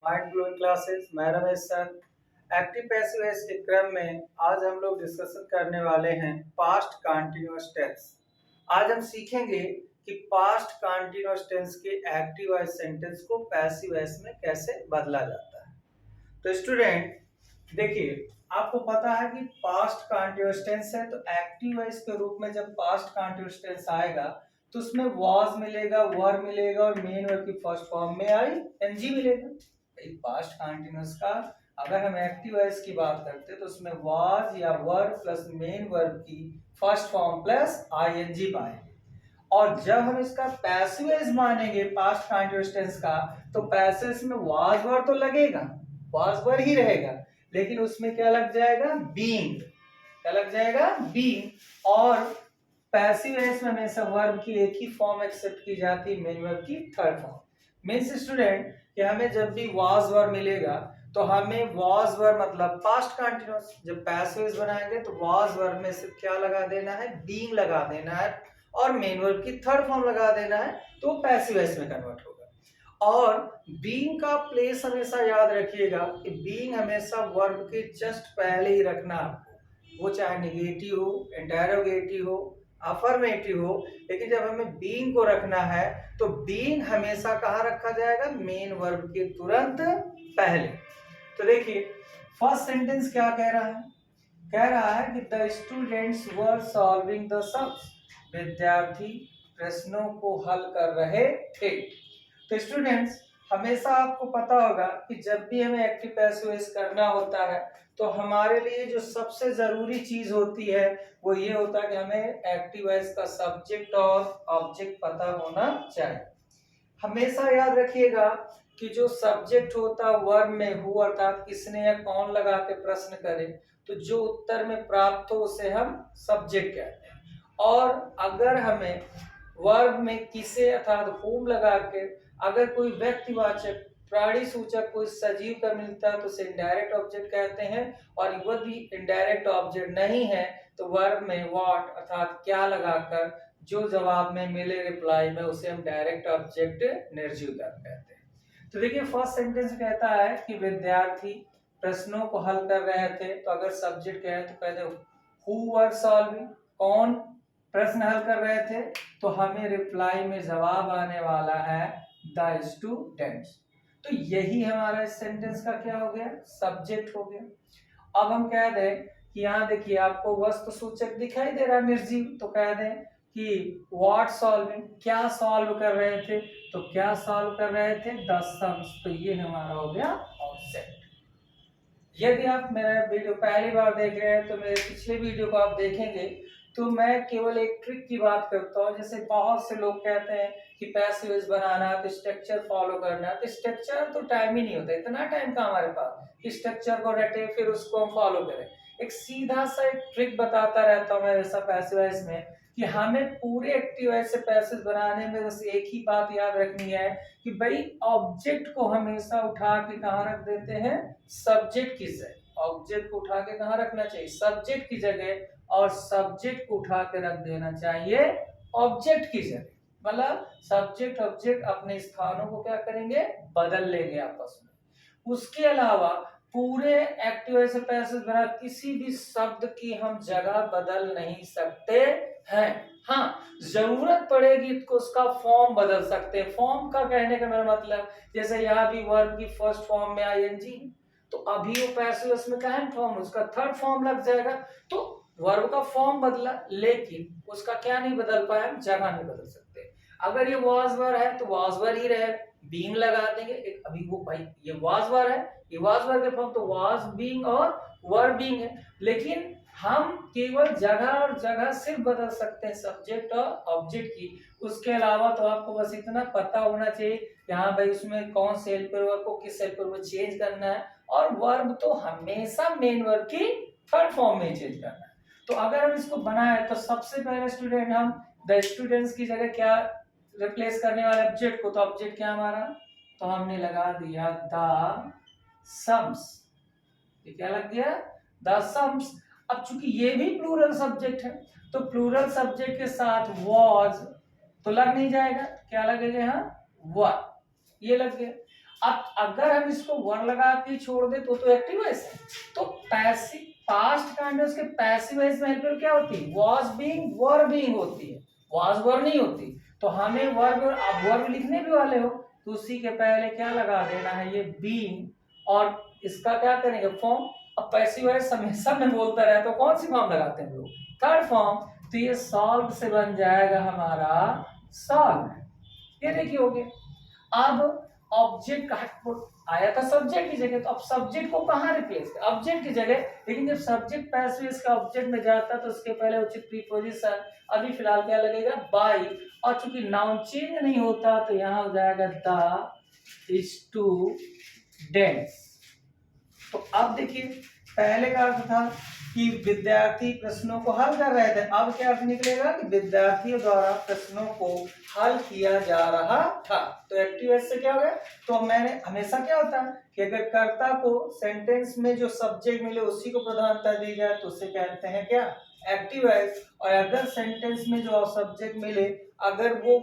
Mind blowing classes. मैं Ramesh sir. Active passive voice के क्रम में आज हम लोग डिस्कशन करने वाले हैं पास्ट कंटीन्यूअस टेंस। आज हम सीखेंगे कि पास्ट कंटीन्यूअस टेंस के एक्टिव वॉइस सेंटेंस को पैसिव वॉइस में कैसे बदला जाता है। तो स्टूडेंट देखिए, आपको पता है कि पास्ट कंटीन्यूअस टेंस है, तो एक्टिव वॉइस के रूप में जब पास्ट कंटीन्यूअस टेंस आएगा तो उसमें वाज मिलेगा, वर मिलेगा और मेन वर्ब की फर्स्ट फॉर्म में आई एनजी मिलेगा। पास्ट कंटीन्यूअस का अगर हम एक्टिव वॉइस की बात करते हैं तो उसमें वाज या वर प्लस मेन वर्ब की फर्स्ट फॉर्म प्लस आईएनजी पाएंगे। और जब हम इसका पैसिव वॉइस मानेंगे पास्ट कंटीन्यूअस टेंस का, तो पैसिव में वाज वर तो लगेगा, वाज वर ही रहेगा, लेकिन उसमें क्या लग जाएगा, बीइंग। क्या लग जाएगा, बीइंग। और पैसिव वॉइस में हमेशा वर्ब की एक ही फॉर्म एक्सेप्ट की जाती है, मेन वर्ब की थर्ड फॉर्म। मींस स्टूडेंट कि हमें जब भी वाज वर मिलेगा तो हमें वाज वर मतलब पास्ट कंटीन्यूअस, जब पैसिव वॉइस बनाएंगे तो वाज वर में से क्या लगा देना है, बीइंग लगा देना है और मेन वर्ब की थर्ड फॉर्म लगा देना है, तो पैसिव वॉइस में कन्वर्ट होगा। और बीइंग का प्लेस हमेशा याद रखिएगा कि बीइंग हमेशा वर्ब के जस्ट पहले ही रखना आपको, वो चाहे नेगेटिव हो, इंटरोगेटिव हो, अफर्मेटिव हो, लेकिन जब हमें बीइंग को रखना है तो बीइंग हमेशा कहाँ रखा जाएगा, मेन वर्ब के तुरंत पहले। तो देखिए फर्स्ट सेंटेंस क्या कह रहा है, कह रहा है कि the students were solving the sums, विद्यार्थी प्रश्नों को हल कर रहे थे। तो स्टूडेंट्स हमेशा आपको पता होगा कि जब भी हमें एक्टिव पैसिव वॉइस करना होता है तो हमारे लिए जो सबसे जरूरी चीज होती है वो ये होता है कि हमें एक्टिव वॉइस का सब्जेक्ट और ऑब्जेक्ट पता होना चाहिए। हमेशा याद रखिएगा कि जो सब्जेक्ट होता है वर्ब में हु अर्थात किसने या कौन लगा के प्रश्न करे, तो जो उत्तर में प्राप्त हो उसे हम सब्जेक्ट कहते हैं। और अगर हमें वर्ब में किसे अर्थात हुम लगा के अगर कोई व्यक्तिवाचक प्राणी सूचक कोई सजीव का मिलता है तो उसे इनडायरेक्ट ऑब्जेक्ट कहते हैं। और यदि इनडायरेक्ट ऑब्जेक्ट नहीं है तो वर्ब में व्हाट अर्थात क्या लगाकर जो जवाब में मिले रिप्लाई में उसे हम डायरेक्ट ऑब्जेक्ट निर्जीवता कहते हैं। तो देखिए फर्स्ट सेंटेंस कहता है कि विद्यार्थी प्रश्नों को हल कर रहे थे, तो अगर सब्जेक्ट कहे तो कहते हु वर सॉल्विंग, कौन प्रश्न हल कर रहे थे, तो हमें रिप्लाई में जवाब आने वाला है द स्टूडेंट्स। तो यही हमारा इस सेंटेंस का क्या हो गया, सब्जेक्ट हो गया। अब हम कह दें कि यहाँ देखिए आपको वस्तु सूचक दिखाई दे रहा है निर्जीव, तो कह दें कि व्हाट सॉल्विंग, क्या सॉल्व कर रहे थे, तो क्या सॉल्व कर रहे थे, द सम्स। तो ये हमारा हो गया ऑब्जेक्ट। यदि आप मेरा वीडियो पहली बार देख रहे हैं तो मेरे पिछले वीडियो को आप देखेंगे तो मैं केवल एक ट्रिक की बात करता हूँ। जैसे बहुत से लोग कहते हैं कि पैसिव वॉइस बनाना है तो स्ट्रक्चर फॉलो करना है, तो स्ट्रक्चर तो टाइम ही नहीं होता, इतना टाइम का हमारे पास कि स्ट्रक्चर को रटे फिर उसको हम फॉलो करें। एक सीधा सा एक ट्रिक बताता रहता हूँ मैं वैसा पैसिव वॉइस में कि हमें पूरे एक्टिव वॉइस से पैसिव बनाने में बस एक ही बात याद रखनी है कि भाई ऑब्जेक्ट को हमेशा उठा के कहाँ रख देते हैं, सब्जेक्ट की जगह। ऑब्जेक्ट को उठा के कहाँ रखना चाहिए, सब्जेक्ट की जगह, और सब्जेक्ट को उठा के रख देना चाहिए ऑब्जेक्ट की जगह। मतलब सब्जेक्ट ऑब्जेक्ट अपने स्थानों को क्या करेंगे, बदल लेंगे आपस में। उसके अलावा पूरे एक्टिव वॉइस से पैसिव बना किसी भी शब्द की हम जगह बदल नहीं सकते हैं। हाँ, जरूरत पड़ेगी तो उसका फॉर्म बदल सकते हैं। फॉर्म का कहने का मेरा मतलब जैसे यहाँ भी वर्ब की फर्स्ट फॉर्म में आईएनजी, तो अभी वो पैसिव वॉइस में क्या फॉर्म, उसका थर्ड फॉर्म लग जाएगा। तो वर्ब का फॉर्म बदला लेकिन उसका क्या नहीं बदल पाया, जगह नहीं बदल सकते। अगर ये वाज वर है तो वाज वर ही रहे, बीइंग लगा देंगे। अभी वो भाई ये वाज वर है, ये वाज वर के फॉर्म तो वाज बीइंग और वर बीइंग है, लेकिन हम केवल जगह और जगह सिर्फ बदल सकते हैं सब्जेक्ट और ऑब्जेक्ट की। उसके अलावा तो आपको बस इतना पता होना चाहिए कि हाँ भाई उसमें कौन से हेल्पर वर्ब को किस हेल्पर में चेंज करना है, और वर्ब तो हमेशा मेन वर्ब की थर्ड फॉर्म में चेंज करना है। तो अगर हम इसको बनाए तो सबसे पहले स्टूडेंट हम द स्टूडेंट्स की जगह क्या रिप्लेस करने वाले, ऑब्जेक्ट को। तो ऑब्जेक्ट क्या हमारा, तो हमने लगा दिया द सम्स। ये क्या लग गया, द सम्स। अब चूंकि ये भी प्लूरल सब्जेक्ट है तो प्लूरल सब्जेक्ट के साथ वाज तो लग नहीं जाएगा, क्या लगेगा यहाँ, वर, ये लग गया। अब अगर हम इसको वर लगा के छोड़ दे तो एक्टिव वॉइस है। तो पैसिव पास्ट कंटीन्यूअस के पैसिव वॉइस में हेल्पर क्या होती है? वाज बीइंग, वर बीइंग होती है, वाज वर नहीं होती। तो हमें वर्ब, आप वर्ब लिखने भी वाले हो तो उसी के पहले क्या लगा देना है? ये बीइंग, और इसका क्या करेंगे? फॉर्म। अब पैसिव वॉइस हमेशा में बोलता रहे तो कौन सी फॉर्म लगाते हैं हम लोग? Third form. तो ये सॉल्व से बन जाएगा हमारा सॉल्व। ये देखिए हो गया। अब ऑब्जेक्ट का आया था सब्जेक्ट की जगह, तो अब सब्जेक्ट को कहाँ रिप्लेस कर? ऑब्जेक्ट की जगह। लेकिन जब सब्जेक्ट पैसिव का ऑब्जेक्ट में जाता तो उसके पहले उचित प्रीपोजिशन, अभी फिलहाल क्या लगेगा? बाय। और चूंकि नाउन चेंज नहीं होता तो यहाँ हो जाएगा द स्टूडेंट्स। तो अब देखिए पहले का अर्थ था कि विद्यार्थी प्रश्नों को हल कर रहे थे, अब क्या अर्थ निकलेगा? कि विद्यार्थियों द्वारा प्रश्नों को हल किया जा रहा था। तो एक्टिव वॉइस से क्या हो गया? तो मैंने हमेशा क्या होता है कि अगर कर्ता को सेंटेंस में जो सब्जेक्ट मिले उसी को प्रधानता दी जाए तो उसे कहते हैं क्या? Active voice. और अगर सेंटेंस में जो सब्जेक्ट मिले, अगर वो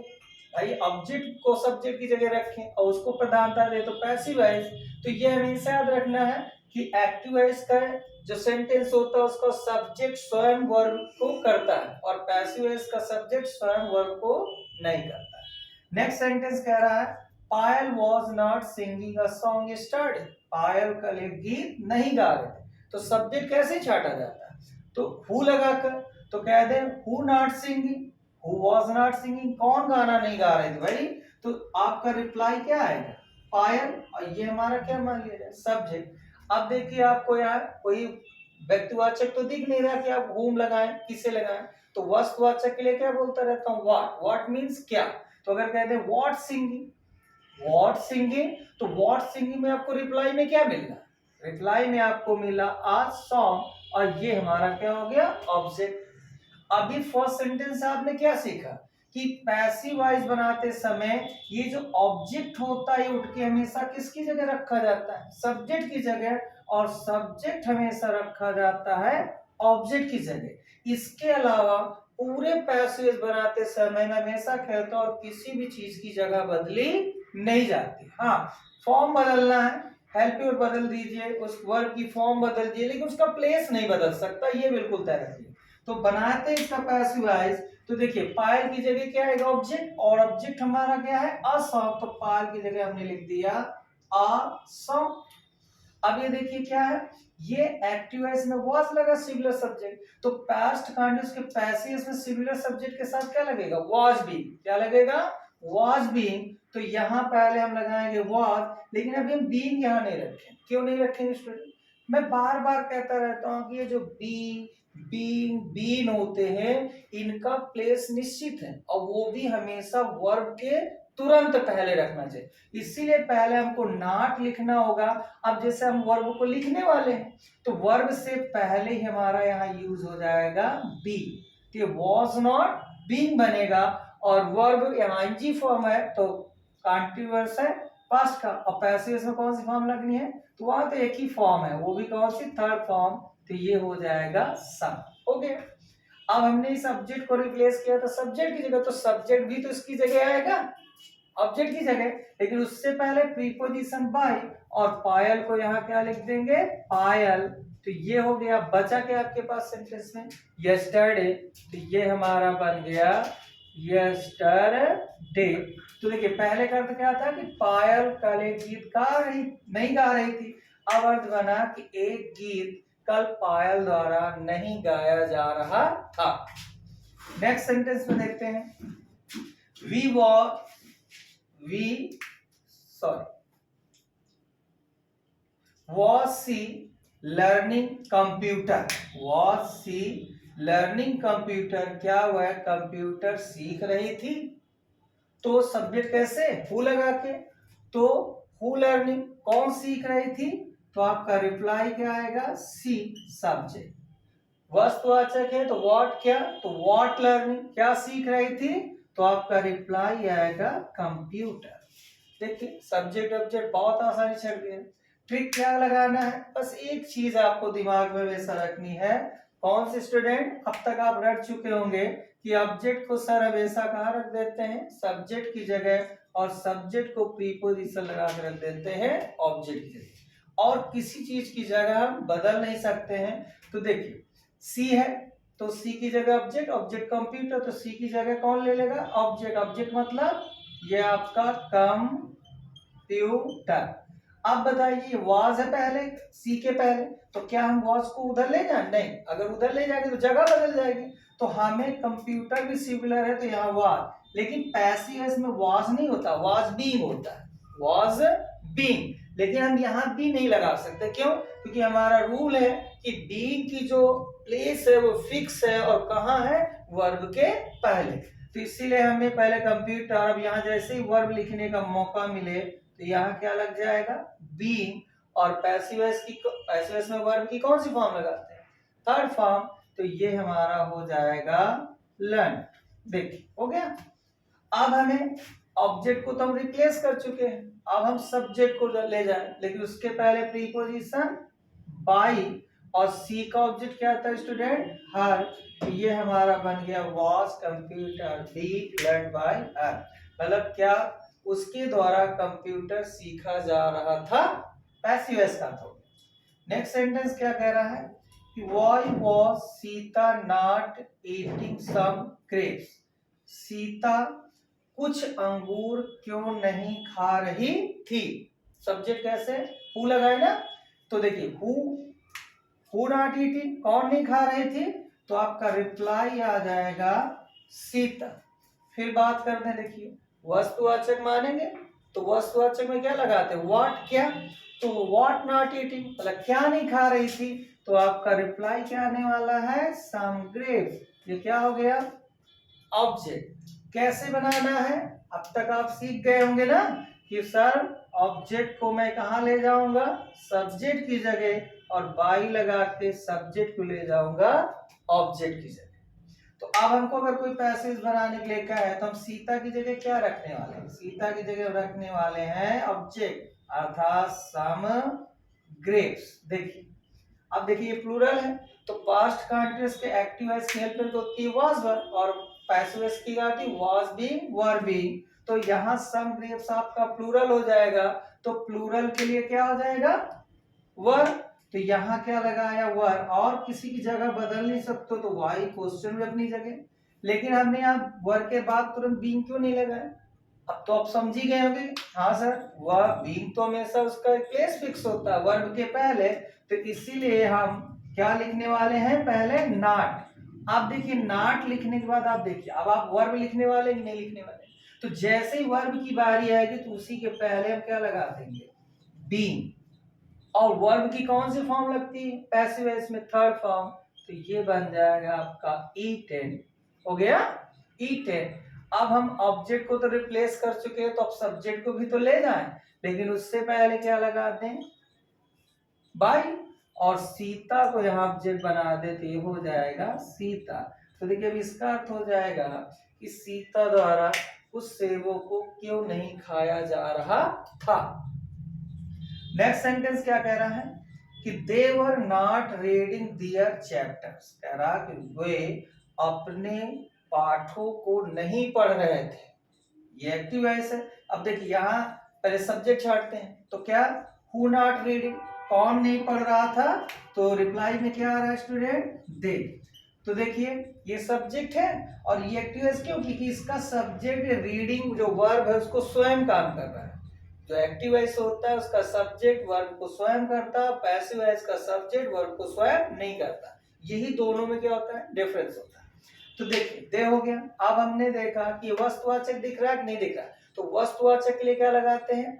भाई ऑब्जेक्ट को सब्जेक्ट की जगह रखें और उसको प्रधानता दे तो पैसिव वॉइस। तो ये हमेशा याद रखना है कि एक्टिव वॉइस का जो सेंटेंस होता है उसका सब्जेक्ट स्वयं वर्ब को करता है और पैसिव वॉइस का सब्जेक्ट स्वयं वर्ब को नहीं करता है। नेक्स्ट सेंटेंस कह रहा है Payal was not singing a song yesterday. Payal कल एक गीत नहीं गा रहे थे। तो सब्जेक्ट कैसे छाटा जाता है? तो हु लगाकर। तो कह दे who not singing, who was not singing, कौन गाना नहीं गा रहे थे भाई? तो आपका रिप्लाई क्या आएगा? पायल, और ये हमारा क्या मान लिया जाए? सब्जेक्ट। अब देखिए आपको यार कोई व्यक्तिवाचक तो दिख नहीं रहा कि आप whom लगाएं, किसे लगाएं। तो वस्तुवाचक के लिए क्या बोलता रहता हूँ? व्हाट। व्हाट मीन्स क्या। तो अगर कहते हैं व्हाट सिंगिंग, व्हाट सिंगिंग, तो व्हाट सिंगिंग में आपको रिप्लाई में क्या मिलना? रिप्लाई में आपको मिला आ सॉन्ग, और ये हमारा क्या हो गया? ऑब्जेक्ट। अभी फर्स्ट सेंटेंस से आपने क्या सीखा कि पैसिव वॉइस बनाते समय ये जो ऑब्जेक्ट होता है उठ के हमेशा किसकी जगह रखा जाता है? सब्जेक्ट की जगह। और सब्जेक्ट हमेशा रखा जाता है ऑब्जेक्ट की जगह। इसके अलावा पूरे पैसिव वॉइस बनाते समय मैं हमेशा कहता हूं और किसी भी चीज की जगह बदली नहीं जाती। हाँ, फॉर्म बदलना है, हेल्प योर बदल दीजिए, उस वर्ब की फॉर्म बदल दीजिए, लेकिन उसका प्लेस नहीं बदल सकता, ये बिल्कुल तय रखिए। तो बनाते हैं इसका पैसिव वॉइस। तो देखिए पायल की जगह क्या है? ऑब्जेक्ट, और ऑब्जेक्ट हमारा क्या है? A song. तो पायल की जगह हमने लिख दिया अ सॉन्ग। अब ये देखिए क्या है? ये एक्टिव वॉइस में वाज लगा सिंगुलर सब्जेक्ट, तो पास्ट कंटीन्यूअस के पैसिव में सिंगुलर सब्जेक्ट के साथ क्या लगेगा? Was being. क्या लगेगा? Was being. तो यहाँ पहले हम लगाएंगे वाज, लेकिन अभी हम बीइंग यहाँ नहीं रखें। क्यों नहीं रखेंगे स्टूडेंट? मैं बार बार कहता रहता हूँ कि ये जो बी, बीइंग, बीन होते हैं इनका प्लेस निश्चित है और वो भी हमेशा वर्ब के तुरंत पहले रखना चाहिए। इसीलिए पहले हमको नॉट लिखना होगा। अब जैसे हम वर्ब को लिखने वाले हैं तो वर्ब से पहले ही हमारा यहाँ यूज हो जाएगा बी। तो ये वॉज नॉट बीइंग बनेगा और वर्ब एनआईजी फॉर्म है तो कंटीन्यूअस है पास्ट का, और पैसिव में कौन सी फॉर्म लगनी है? तो वहां तो एक ही फॉर्म है, वो भी कौन सी? Third form. तो ये हो जाएगा सम। हो गया। अब हमने सब्जेक्ट को रिप्लेस किया तो सब्जेक्ट की जगह, तो सब्जेक्ट भी तो इसकी जगह आएगा ऑब्जेक्ट की जगह, लेकिन उससे पहले प्रीपोजिशन बाय, और पायल को यहाँ क्या लिख देंगे? पायल। तो ये हो गया। बचा क्या आपके पास सेंटेंस में? यस्टरडे। तो ये हमारा बन गया यस्टरडे। तो देखिए पहले का अर्थ क्या था कि पायल कल एक गीत नहीं गा रही थी। अब अर्थ बना कि एक गीत कल पायल द्वारा नहीं गाया जा रहा था। नेक्स्ट सेंटेंस में देखते हैं was she learning computer? Was she learning computer? क्या हुआ है? कंप्यूटर सीख रही थी। तो सब्जेक्ट कैसे? हु लगा के। तो हु लर्निंग, कौन सीख रही थी? तो आपका रिप्लाई क्या आएगा? सी सब्जेक्ट। वस्तुवाचक है तो व्हाट क्या? तो व्हाट लर्निंग, क्या सीख रही थी? तो आपका रिप्लाई आएगा कंप्यूटर। देखिए सब्जेक्ट ऑब्जेक्ट बहुत आसानी से छट गया। ट्रिक क्या लगाना है? बस एक चीज आपको दिमाग में वैसा रखनी है। कौन से स्टूडेंट अब तक आप रट चुके होंगे कि ऑब्जेक्ट को सर हमेशा कहाँ रख देते हैं? सब्जेक्ट की जगह, और सब्जेक्ट को प्रीपोजिशन लगा कर रख देते हैं ऑब्जेक्ट की जगह, और किसी चीज की जगह हम बदल नहीं सकते हैं। तो देखिए सी है तो सी की जगह ऑब्जेक्ट, ऑब्जेक्ट कंप्यूटर, तो सी की जगह कौन ले लेगा, ऑब्जेक्ट। ऑब्जेक्ट मतलब ये आपका कंप्यूटर। अब बताइए वाज है पहले सी के पहले, तो क्या हम वाज को उधर ले जाए, नहीं, अगर उधर ले जाएंगे तो जगह बदल जाएगी। तो हमें कंप्यूटर भी सिमिलर है, तो यहाँ वाज, लेकिन पैसिव वॉइस में वाज नहीं होता, वाज बीइंग होता है, वाज बीइंग। लेकिन हम यहाँ बी नहीं लगा सकते, क्यों, क्योंकि हमारा रूल है कि बीइंग की जो प्लेस है वो फिक्स है, और कहाँ है, वर्ब के पहले। तो इसीलिए हमें पहले कंप्यूटर, अब यहाँ जैसे ही वर्ब लिखने का मौका मिले तो यहाँ क्या लग जाएगा, बीइंग। और पैसिव वॉइस में वर्ब की कौन सी फॉर्म लगाते हैं, थर्ड फॉर्म, तो ये हमारा हो जाएगा लर्न। देखिए हो गया। अब हमें ऑब्जेक्ट को तो हम रिप्लेस कर चुके हैं, अब हम सब्जेक्ट को ले जाए, लेकिन उसके पहले प्रीपोजिशन बाई, और सी का ऑब्जेक्ट क्या था स्टूडेंट, हर। तो ये हमारा बन गया was computer be learn by हर, मतलब क्या, उसके द्वारा कंप्यूटर सीखा जा रहा था, पैसिव वॉइस का था। नेक्स्ट सेंटेंस क्या कह रहा है कि why was Sita not eating some grapes, Sita कुछ अंगूर क्यों नहीं खा रही थी। सब्जेक्ट कैसे, हु लगाए ना, तो देखिए हु नॉट ईटिंग, कौन नहीं खा रही थी, तो आपका रिप्लाई आ जाएगा सीता। फिर बात करते हैं, देखिए वस्तुवाचक मानेंगे तो वस्तुवाचक में क्या लगाते हैं, व्हाट, क्या, तो व्हाट नॉट ईटिंग मतलब क्या नहीं खा रही थी, तो आपका रिप्लाई क्या आने वाला है, सम ग्रेप्स। ये क्या हो गया, ऑब्जेक्ट। कैसे बनाना है, अब तक आप सीख गए होंगे ना कि सर ऑब्जेक्ट को मैं कहाँ ले जाऊंगा, सब्जेक्ट की जगह, और बाई लगा के सब्जेक्ट को ले जाऊंगा ऑब्जेक्ट की जगह। तो अब हमको अगर कोई पैसेज बनाने के लिए कहा है तो हम सीता की जगह क्या रखने वाले हैं, सीता की जगह रखने वाले हैं ऑब्जेक्ट, अर्थात सम ग्रेप्स। देखिए अब देखिए ये प्लूरल है, तो पास्ट कंटीन्यूअस के एक्टिव वॉइस की हेल्प करके होती है वाज वर, और पैसिव वॉइस की आती है वाज बीइंग वर बीइंग। तो यहाँ सम ग्रेप्स आपका प्लूरल हो जाएगा, तो प्लूरल के लिए क्या हो जाएगा, वर। तो यहाँ क्या लगाया, वर, और किसी की जगह बदल नहीं सकते, तो वाई क्वेश्चन में अपनी जगह। लेकिन हमने यहाँ वर के बाद तुरंत बीइंग क्यों नहीं लगाया, अब तो आप समझ ही गए होंगे, हाँ सर वह बीइंग तो हमेशा उसका प्लेस फिक्स होता है वर्ब के पहले, तो इसीलिए हम क्या लिखने वाले हैं, पहले नॉट। आप देखिए नॉट लिखने के बाद आप देखिए अब आप वर्ब लिखने वाले कि नहीं लिखने वाले, तो जैसे ही वर्ब की बारी आएगी तो उसी के पहले हम क्या लगा देंगे, बीइंग। और वर्ब की कौन सी फॉर्म लगती है, पैसिव वॉइस में थर्ड फॉर्म, तो ये बन जाएगा आपका ईटेन। हो गया ईटेन। अब हम ऑब्जेक्ट को तो रिप्लेस कर चुके हैं, तो अब सब्जेक्ट को भी तो ले जाएं, लेकिन उससे पहले क्या लगाते हैं, बाई, और सीता को यहाँ ऑब्जेक्ट बना देते, ये हो जाएगा सीता। तो देखिए अब इसका अर्थ हो जाएगा कि सीता द्वारा उस सेबों को क्यों नहीं खाया जा रहा था। नेक्स्ट सेंटेंस क्या कह रहा है कि they were not reading their chapters, कह रहा कि वे अपने पाठों को नहीं पढ़ रहे थे, ये एक्टिव वॉइस है। अब देखिए यहाँ पहले सब्जेक्ट छाटते हैं, तो क्या, हु नॉट रीडिंग, कौन नहीं पढ़ रहा था, तो रिप्लाई में क्या आ रहा है स्टूडेंट, दे। तो देखिए ये सब्जेक्ट है और ये एक्टिव वॉइस क्यों, क्योंकि इसका सब्जेक्ट रीडिंग जो वर्ब है उसको स्वयं काम कर रहा है। जो एक्टिव वॉइस होता है उसका सब्जेक्ट वर्ब को स्वयं करता है, पैसिव वॉइस का सब्जेक्ट वर्ब को स्वयं नहीं करता। यही दोनों में क्या होता है, डिफरेंस होता है। तो देखिए दे हो गया। अब हमने देखा कि वस्तुवाचक दिख रहा है कि नहीं दिख रहा, तो वस्तुवाचक के लिए क्या लगाते हैं,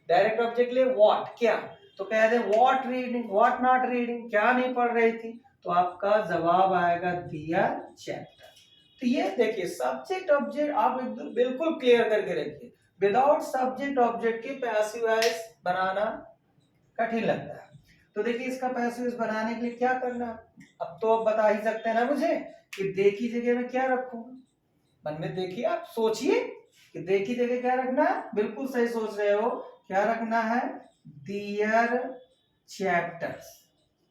डायरेक्ट ऑब्जेक्ट के लिए व्हाट, क्या, तो कह दे what reading, what not reading, क्या नहीं पढ़ रही थी, तो आपका जवाब आएगा दिया चैप्टर। तो ये देखिए सब्जेक्ट ऑब्जेक्ट आप एकदम बिल्कुल क्लियर करके रखिए, विदाउट सब्जेक्ट ऑब्जेक्ट के पैसिव वॉइस बनाना कठिन लगता है। तो देखिए इसका पैसिव वॉइस बनाने के लिए क्या करना, अब तो आप बता ही सकते हैं ना मुझे कि दे की जगह में क्या रखूं, मन में देखिए आप सोचिए कि दे की जगह क्या रखना है, बिल्कुल सही सोच रहे हो, क्या रखना है, दियर चैप्टर्स,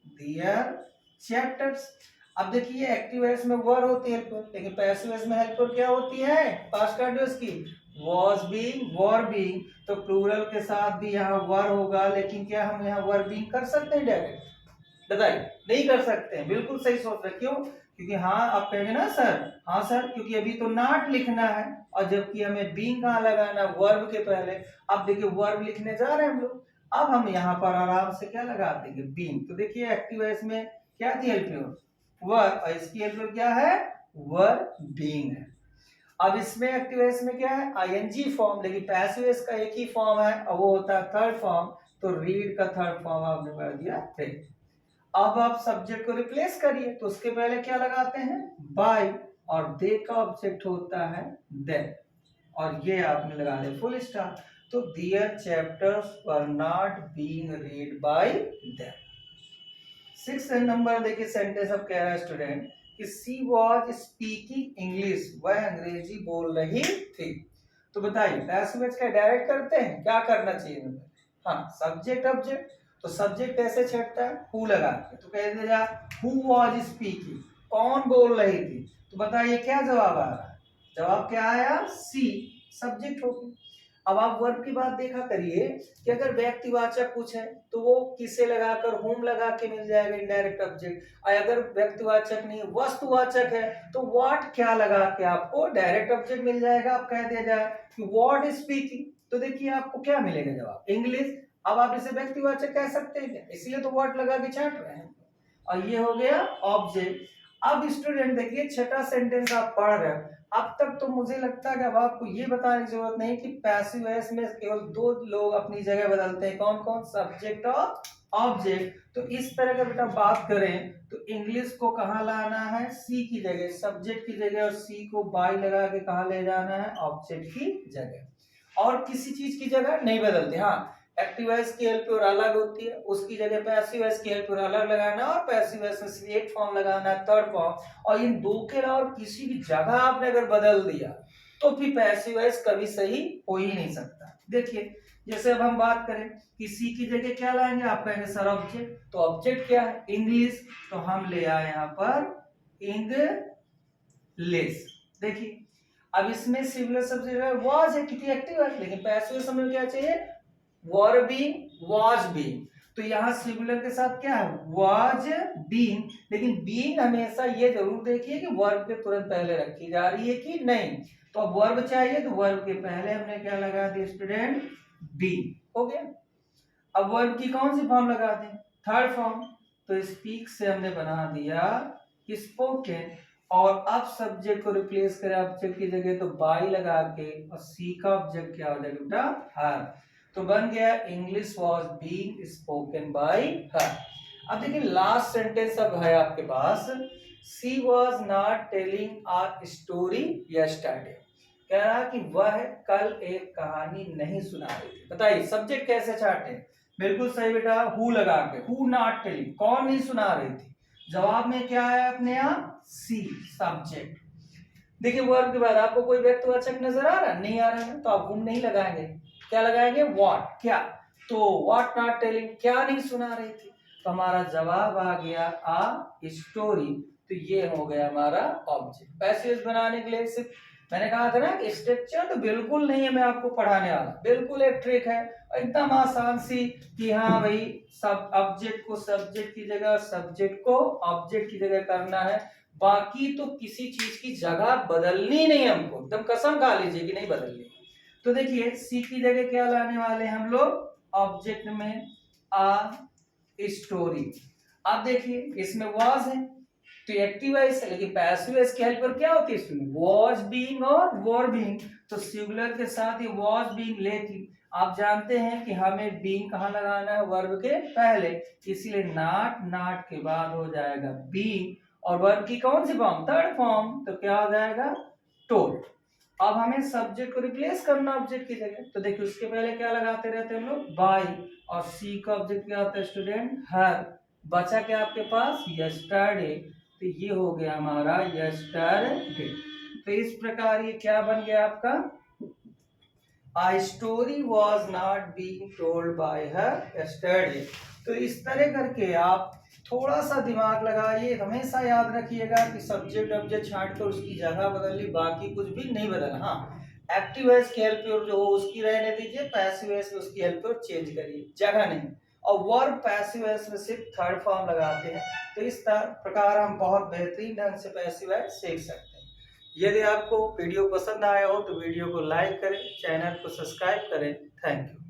दियर चैप्टर्स। अब देखिए एक्टिव वॉइस में वर होती है हेल्पर, लेकिन पैसिव वॉइस में हेल्पर क्या होती है, पास्ट कंटीन्यूअस की was being, were being, तो प्लूरल के साथ भी यहाँ वर होगा, लेकिन क्या हम यहाँ वर बीइंग कर सकते हैं डायरेक्ट? बताइए, नहीं कर सकते हैं। बिल्कुल सही सोच रहे, क्यों? क्योंकि हाँ आप कहेंगे ना सर, हाँ सर, क्योंकि अभी तो नॉट लिखना है और जबकि हमें बीइंग कहाँ लगाना, वर्ब के पहले। अब देखिए वर्ब लिखने जा रहे हैं हम लोग, अब हम यहाँ पर आराम से क्या लगा देंगे, बीइंग। तो देखिए एक्टिव वॉइस में क्या दी हेल्प में, वर, और इसकी हेल्प क्या है, वर बीइंग है। अब इसमें एक्टिव वॉइस में क्या है, आईएनजी फॉर्म, लेकिन पैसिव वॉइस का एक ही फॉर्म है और वो होता है थर्ड फॉर्म। तो रीड का थर्ड फॉर्म आपने कर दिया रीड। अब आप सब्जेक्ट को रिप्लेस करिए, तो उसके पहले क्या लगाते हैं, बाय, और दे का ऑब्जेक्ट होता है देन, और ये आपने लगा दिया फुल स्टॉप। तो their chapters were not being read by them. 6 नंबर देखिए सेंटेंस अब कह रहा है स्टूडेंट कि सी वॉज स्पीकिंग इंग्लिश, वह अंग्रेजी बोल रही थी। तो बताइए पैसिव वॉइस का डायरेक्ट करते हैं, क्या करना चाहिए हमें, हाँ सब्जेक्ट ऑब्जेक्ट। तो सब्जेक्ट कैसे छटता है, हु लगा के, तो कह दिया हु वॉज स्पीकिंग, कौन बोल रही थी। तो बताइए क्या जवाब आ रहा है, जवाब क्या आया, सी, सब्जेक्ट हो गया। अब आप वर्ब की बात देखा करिए कि अगर व्यक्तिवाचक कुछ है तो वो किसे लगाकर, होम लगा के मिल जाएगा इनडायरेक्ट ऑब्जेक्ट, और अगर व्यक्तिवाचक नहीं वस्तुवाचक है तो व्हाट क्या लगा के आपको डायरेक्ट ऑब्जेक्ट मिल जाएगा। आप कह दिया जाए कि व्हाट स्पीकिंग, तो देखिए आपको क्या मिलेगा जवाब, इंग्लिश। अब आप इसे व्यक्तिवाचक कह सकते हैं क्या, इसलिए तो व्हाट लगा के छांट रहे हैं, और ये हो गया ऑब्जेक्ट। अब स्टूडेंट देखिए छठा सेंटेंस आप पढ़ रहे हैं, अब तक तो मुझे लगता है कि अब आपको ये बताने की जरूरत नहीं कि पैसिव वॉइस में केवल दो लोग अपनी जगह बदलते हैं, कौन कौन, सब्जेक्ट और ऑब्जेक्ट। तो इस तरह का बेटा बात करें तो इंग्लिश को कहाँ लाना है, सी की जगह, सब्जेक्ट की जगह, और सी को बाय लगा के कहाँ ले जाना है, ऑब्जेक्ट की जगह, और किसी चीज की जगह नहीं बदलते। हाँ एक्टिव वॉइस की हेल्प और अलग होती है, उसकी जगह पैसिव वॉइस की हेल्प और अलग लगाना, और पैसिव वॉइस में सिर्फ एक फॉर्म लगाना है, थर्ड फॉर्म, और इन दो के अलावा किसी भी जगह आपने अगर बदल दिया तो फिर पैसिव वॉइस कभी सही हो ही नहीं सकता। देखिए जैसे अब हम बात करें कि सी की जगह क्या लाएंगे, आप कहेंगे सर ऑब्जेक्ट, तो ऑब्जेक्ट क्या है, इंग्लिश, तो हम ले आए यहाँ पर इंग्लिश। देखिए अब इसमें सिंगुलर सब्जेक्ट वाज है, कितनी एक्टिव है, लेकिन पैसिव समय क्या चाहिए, वर बीइंग, वाज बीइंग। तो यहाँ सिंगुलर के साथ क्या है, वाज बीइंग, लेकिन बीइंग हमेशा ये जरूर देखिए कि वर्ब के तुरंत पहले रखी जा रही है कि नहीं। तो अब वर्ब चाहिए तो वर्ब के पहले हमने क्या लगा दिया स्टूडेंट, बी, हो गया। अब वर्ब की कौन सी फॉर्म लगा दें, थर्ड फॉर्म। तो स्पीक से हमने बना दिया स्पोकन, और अब सब्जेक्ट को रिप्लेस करें ऑब्जेक्ट की जगह तो बाय लगा के, और सी का ऑब्जेक्ट क्या हो जाएगा बेटा, हर। तो बन गया English was being spoken by her. अब देखिए लास्ट सेंटेंस अब है आपके पास, she was not telling a story yesterday, कह रहा कि वह कल एक कहानी नहीं सुना रही थी। बताइए सब्जेक्ट कैसे छाटे, बिल्कुल सही बेटा, हु लगा के, हु नॉट टेलिंग, कौन नहीं सुना रही थी। जवाब में क्या है अपने आप, सी, सब्जेक्ट। देखिए वर्ब के बाद आपको कोई व्यक्तिवाचक नजर आ रहा है, नहीं आ रहा है, तो आप हुम नहीं लगाएंगे, क्या लगाएंगे, व्हाट, क्या। तो व्हाट नॉट टेलिंग, क्या नहीं सुना रही थी, तो हमारा जवाब आ गया आ स्टोरी। तो ये हो गया हमारा ऑब्जेक्ट। पैसेज बनाने के लिए सिर्फ मैंने कहा था ना स्ट्रक्चर तो बिल्कुल नहीं है मैं आपको पढ़ाने वाला, बिल्कुल एक ट्रिक है एकदम आसान सी कि हाँ भाई सब ऑब्जेक्ट को सब्जेक्ट की जगह, सब्जेक्ट को ऑब्जेक्ट की जगह करना है, बाकी तो किसी चीज की जगह बदलनी नहीं हमको, एकदम कसम खा लीजिए कि नहीं बदलनी। तो देखिए सी की जगह क्या लाने वाले हम लोग, ऑब्जेक्ट में आ स्टोरी। अब देखिए इसमें वाज है तो एक्टिव वॉइस है, लेकिन पैसिव वॉइस की हेल्प पर क्या होती है इसमें, वाज बीइंग और वर बीइंग। तो सिंगुलर के साथ ये वाज बीइंग, लेकिन आप जानते हैं कि हमें बीइंग कहाँ लगाना है, वर्ब के पहले, इसलिए नॉट, नॉट के बाद हो जाएगा बीइंग, और वर्ब की कौन सी फॉर्म, थर्ड फॉर्म, तो क्या हो जाएगा, टोल्ड। अब हमें सब्जेक्ट को रिप्लेस करना ऑब्जेक्ट की जगह, तो देखिए उसके पहले क्या लगाते रहते हैं हम लोग, बाय, और सी का ऑब्जेक्ट क्या होता है स्टूडेंट, हर। बचा क्या आपके पास, यस्टरडे, तो ये हो गया हमारा यस्टरडे। तो इस प्रकार ये क्या बन गया आपका, A story was not being told by her yesterday। तो इस तरह करके आप थोड़ा सा दिमाग लगाइए, हमेशा याद रखिएगा कि सब्जेक्ट ऑब्जेक्ट छांट कर उसकी जगह बदल ली, बाकी कुछ भी नहीं बदला। हाँ एक्टिव वॉइस की हेल्प जो हो उसकी रहने दीजिए, पैसिव वॉइस में उसकी हेल्प चेंज करिए, जगह नहीं। और वर्ब पैसिव वॉइस में सिर्फ थर्ड फॉर्म लगाते हैं। तो इस प्रकार हम बहुत बेहतरीन ढंग से पैसिव वॉइस सीख सकते हैं। यदि आपको वीडियो पसंद आया हो तो वीडियो को लाइक करें, चैनल को सब्सक्राइब करें। Thank you.